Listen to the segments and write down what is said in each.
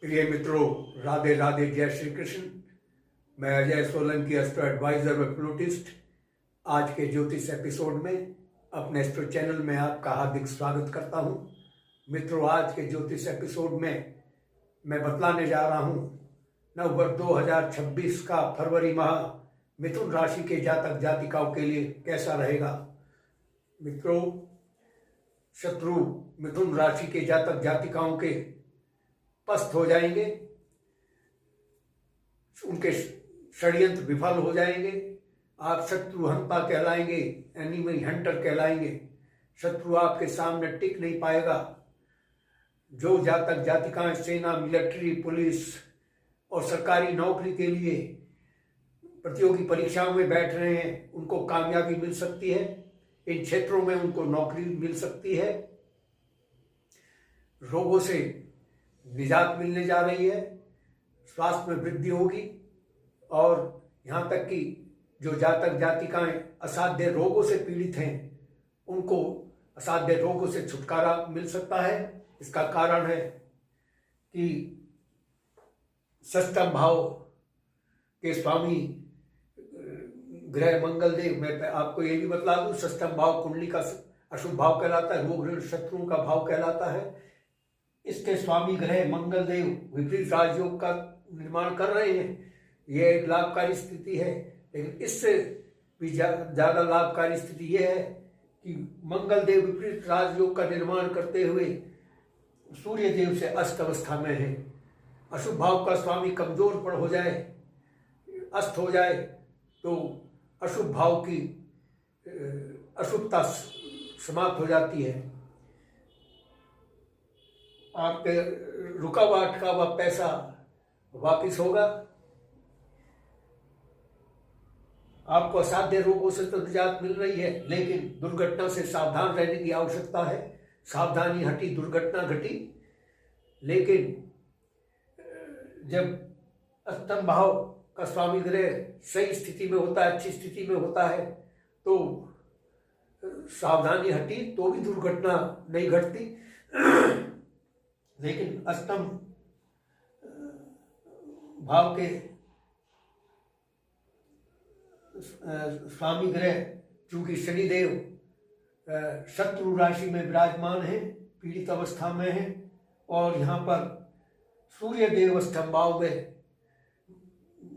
प्रिय मित्रों, राधे राधे, जय श्री कृष्ण। मैं अजय सोलंकी, एस्ट्रो एडवाइजर व फ्लूटिस्ट। आज के ज्योतिष एपिसोड में अपने एस्ट्रो चैनल में आपका हार्दिक स्वागत करता हूं। मित्रों, आज के ज्योतिष एपिसोड में मैं बतलाने जा रहा हूं नवंबर 2026 का फरवरी माह मिथुन राशि के जातक जातिकाओं के लिए कैसा रहेगा। मित्रों, शत्रु मिथुन राशि के जातक जातिकाओं के पस्त हो जाएंगे, उनके षड्यंत्र विफल हो जाएंगे। आप शत्रु हंता कहलाएंगे, एनिमी हंटर कहलाएंगे। शत्रु आपके सामने टिक नहीं पाएगा। जो जातक जातिकाएं सेना, मिलिट्री, पुलिस और सरकारी नौकरी के लिए प्रतियोगी परीक्षाओं में बैठ रहे हैं, उनको कामयाबी मिल सकती है। इन क्षेत्रों में उनको नौकरी मिल सकती है। रोगों से निजात मिलने जा रही है, स्वास्थ्य में वृद्धि होगी और यहाँ तक कि जो जातक जातिकाएं असाध्य रोगों से पीड़ित हैं, उनको असाध्य रोगों से छुटकारा मिल सकता है। इसका कारण है कि षष्ठम भाव के स्वामी ग्रह मंगल देव, मैं आपको ये भी बतला दूं, षष्ठम भाव कुंडली का अशुभ भाव कहलाता है, रोग ऋण शत्रुओं का भाव कहलाता है। इसके स्वामी ग्रह मंगल देव विपरीत राजयोग का निर्माण कर रहे हैं। यह एक लाभकारी स्थिति है, लेकिन इससे भी ज्यादा लाभकारी स्थिति यह है कि मंगल देव विपरीत राजयोग का निर्माण करते हुए सूर्य देव से अस्त अवस्था में है। अशुभ भाव का स्वामी कमजोर पड़ हो जाए, अस्त हो जाए, तो अशुभ भाव की अशुभता समाप्त हो जाती है। आपके रुका हुआ अटका हुआ पैसा वापिस होगा। आपको असाध्य रोगों से तो निजात मिल रही है, लेकिन दुर्घटना से सावधान रहने की आवश्यकता है। सावधानी हटी, दुर्घटना घटी। लेकिन जब अष्टम भाव का स्वामी ग्रह सही स्थिति में होता है, अच्छी स्थिति में होता है, तो सावधानी हटी तो भी दुर्घटना नहीं घटती। लेकिन अष्टम भाव के स्वामी ग्रह चूंकि शनिदेव शत्रु राशि में विराजमान है, पीड़ित अवस्था में है, और यहाँ पर सूर्य देव अष्टम भाव में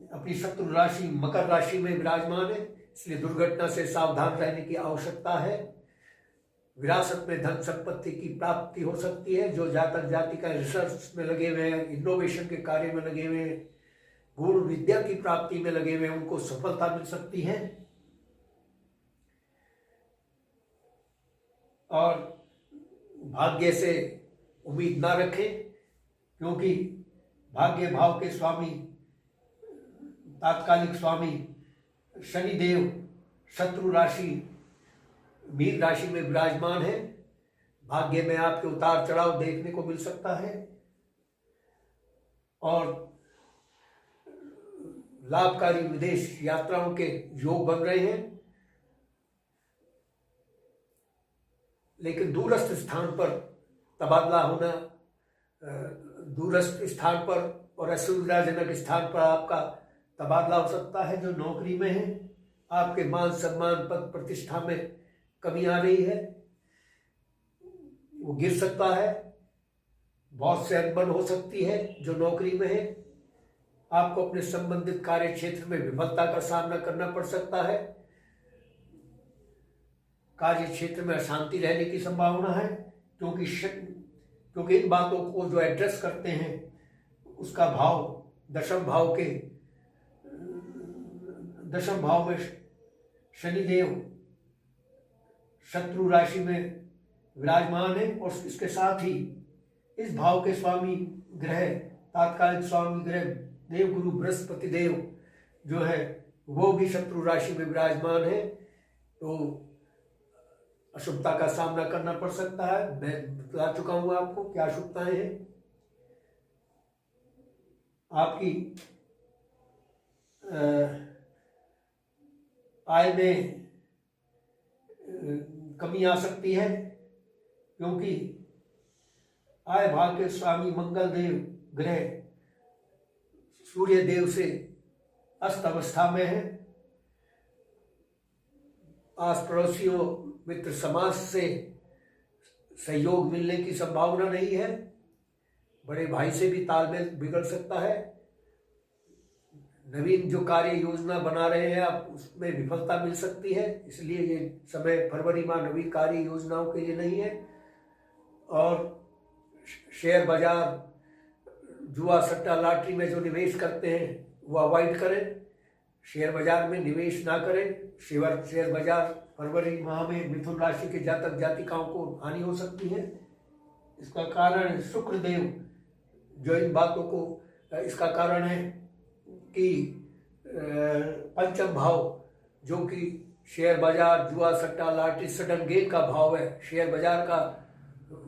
अपनी शत्रु राशि मकर राशि में विराजमान है, इसलिए दुर्घटना से सावधान रहने की आवश्यकता है। विरासत में धन संपत्ति की प्राप्ति हो सकती है। जो जातक जातिका रिसर्च में लगे हुए हैं, इनोवेशन के कार्य में लगे हुए हैं, गुण विद्या की प्राप्ति में लगे हुए हैं, उनको सफलता मिल सकती है। और भाग्य से उम्मीद ना रखें, क्योंकि भाग्य भाव के स्वामी तात्कालिक स्वामी शनिदेव शत्रु राशि मीन राशि में विराजमान है। भाग्य में आपके उतार चढ़ाव देखने को मिल सकता है और लाभकारी विदेश यात्राओं के योग बन रहे हैं। लेकिन दूरस्थ स्थान पर तबादला होना, दूरस्थ स्थान पर और असुविधाजनक स्थान पर आपका तबादला हो सकता है। जो नौकरी में है, आपके मान सम्मान पद प्रतिष्ठा में कमी आ रही है, वो गिर सकता है। बहुत से अनबन हो सकती है जो नौकरी में है। आपको अपने संबंधित कार्य क्षेत्र में विफलता का सामना करना पड़ सकता है। कार्य क्षेत्र में अशांति रहने की संभावना है, क्योंकि इन बातों को जो एड्रेस करते हैं उसका भाव दशम भाव में शनिदेव शत्रु राशि में विराजमान है, और इसके साथ ही इस भाव के स्वामी ग्रह तात्कालिक स्वामी ग्रह देव गुरु बृहस्पति देव जो है वो भी शत्रु राशि में विराजमान है। तो अशुभता का सामना करना पड़ सकता है। मैं बता चुका हूं आपको क्या अशुभताएं हैं। आपकी आय में कमी आ सकती है, क्योंकि आय भाव के स्वामी मंगल देव ग्रह सूर्य देव से अस्त अवस्था में है। आस पड़ोसियों मित्र समाज से सहयोग मिलने की संभावना नहीं है। बड़े भाई से भी तालमेल बिगड़ सकता है। नवीन जो कार्य योजना बना रहे हैं आप, उसमें विफलता मिल सकती है, इसलिए ये समय फरवरी माह नवीन कार्य योजनाओं के लिए नहीं है। और शेयर बाजार, जुआ, सट्टा, लॉटरी में जो निवेश करते हैं वो अवॉइड करें। शेयर बाजार में निवेश ना करें। शेयर बाजार फरवरी माह में मिथुन राशि के जातक जातिकाओं को हानि हो सकती है। इसका कारण शुक्र देव जो इन बातों को, इसका कारण है कि पंचम भाव जो कि शेयर बाजार, जुआ, सट्टा, लॉटरी, सडन गेन का भाव है, शेयर बाजार का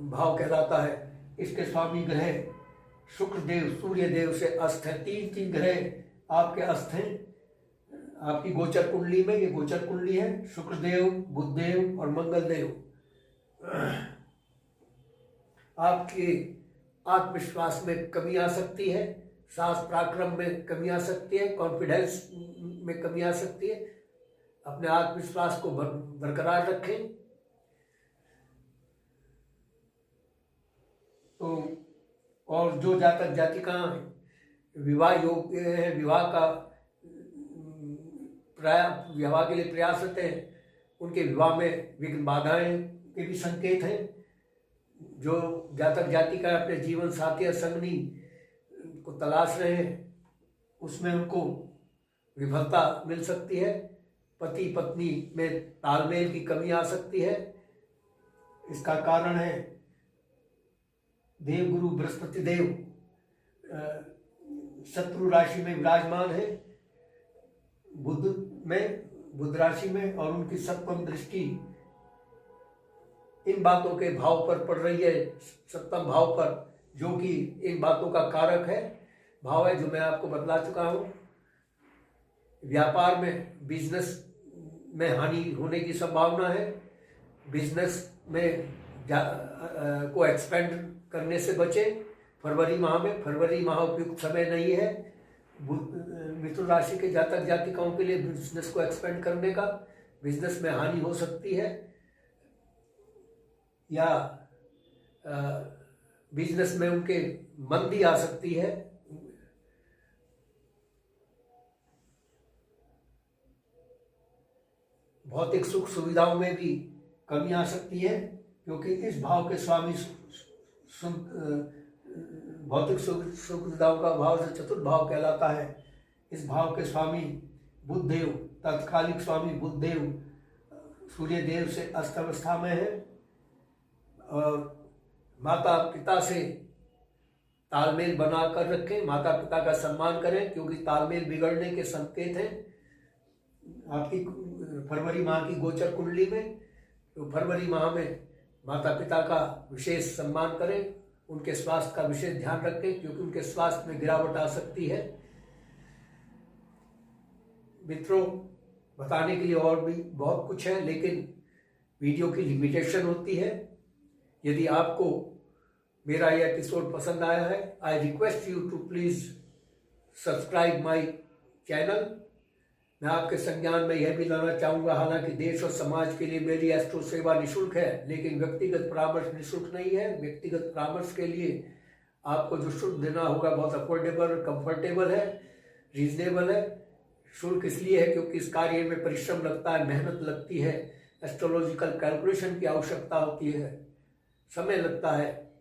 भाव कहलाता है, इसके स्वामी ग्रह शुक्र देव सूर्य देव से अस्त है। तीन ग्रह आपके अस्त हैं आपकी गोचर कुंडली में। ये गोचर कुंडली है। शुक्रदेव, बुधदेव और मंगल देव। आपके आत्मविश्वास में कमी आ सकती है, साहस पराक्रम में कमी आ सकती है, कॉन्फिडेंस में कमी आ सकती है। अपने आत्मविश्वास को बरकरार रखें। तो और जो जातक जातिका विवाह योग्य है, विवाह के लिए प्रयासरत हैं, उनके विवाह में विघ्न बाधाएं के भी संकेत हैं। जो जातक जातिका अपने जीवन साथी या संगनी को तलाश रहे हैं, उसमें उनको विफलता मिल सकती है। पति पत्नी में तालमेल की कमी आ सकती है। इसका कारण है देवगुरु बृहस्पति देव शत्रु राशि में विराजमान है, बुध राशि में, और उनकी सप्तम दृष्टि इन बातों के भाव पर पड़ रही है, सप्तम भाव पर, जो कि इन बातों का कारक है, भाव है जो मैं आपको बतला चुका हूं। व्यापार में, बिजनेस में हानि होने की संभावना है। बिजनेस में को एक्सपेंड करने से बचें फरवरी माह में। फरवरी माह उपयुक्त समय नहीं है मिथुन राशि के जातक जातिकाओं के लिए बिजनेस को एक्सपेंड करने का। बिजनेस में हानि हो सकती है या बिजनेस में उनके मंदी आ सकती है। भौतिक सुख सुविधाओं में भी कमी आ सकती है, क्योंकि इस भाव के स्वामी भौतिक सुख सुविधाओं का भाव से चतुर्थ भाव कहलाता है। इस भाव के स्वामी बुधदेव, तत्कालिक स्वामी बुधदेव सूर्य देव से अस्त अवस्था में है। और माता पिता से तालमेल बनाकर रखें, माता पिता का सम्मान करें, क्योंकि तालमेल बिगड़ने के संकेत हैं आपकी फरवरी माह की गोचर कुंडली में। तो फरवरी माह में माता पिता का विशेष सम्मान करें, उनके स्वास्थ्य का विशेष ध्यान रखें, क्योंकि उनके स्वास्थ्य में गिरावट आ सकती है। मित्रों, बताने के लिए और भी बहुत कुछ है, लेकिन वीडियो की लिमिटेशन होती है। यदि आपको मेरा यह एपिसोड पसंद आया है, I request you to please subscribe my channel. मैं आपके संज्ञान में यह भी लाना चाहूँगा, हालांकि देश और समाज के लिए मेरी एस्ट्रो सेवा निःशुल्क है, लेकिन व्यक्तिगत परामर्श निःशुल्क नहीं है। व्यक्तिगत परामर्श के लिए आपको जो शुल्क देना होगा बहुत अफोर्डेबल, कंफर्टेबल है, रीजनेबल है। शुल्क इसलिए है क्योंकि इस कार्य में परिश्रम लगता है, मेहनत लगती है, एस्ट्रोलॉजिकल कैलकुलेशन की आवश्यकता होती है, समय लगता है।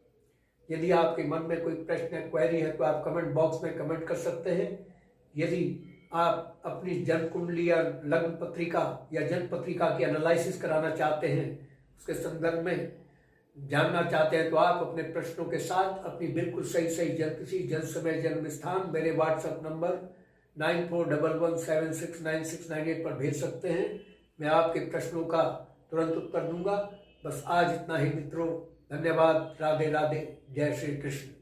यदि आपके मन में कोई प्रश्न है, क्वेरी है, तो आप कमेंट बॉक्स में कमेंट कर सकते हैं। यदि आप अपनी जन्म कुंडली या लग्न पत्रिका या जन्म पत्रिका की एनालिसिस कराना चाहते हैं, उसके संदर्भ में जानना चाहते हैं, तो आप अपने प्रश्नों के साथ अपनी बिल्कुल सही जन्मतिथि, जन्म समय, जन्म स्थान मेरे व्हाट्सएप नंबर 9411769698 पर भेज सकते हैं। मैं आपके प्रश्नों का तुरंत उत्तर दूंगा। बस आज इतना ही मित्रों, धन्यवाद। राधे राधे, जय श्री कृष्ण।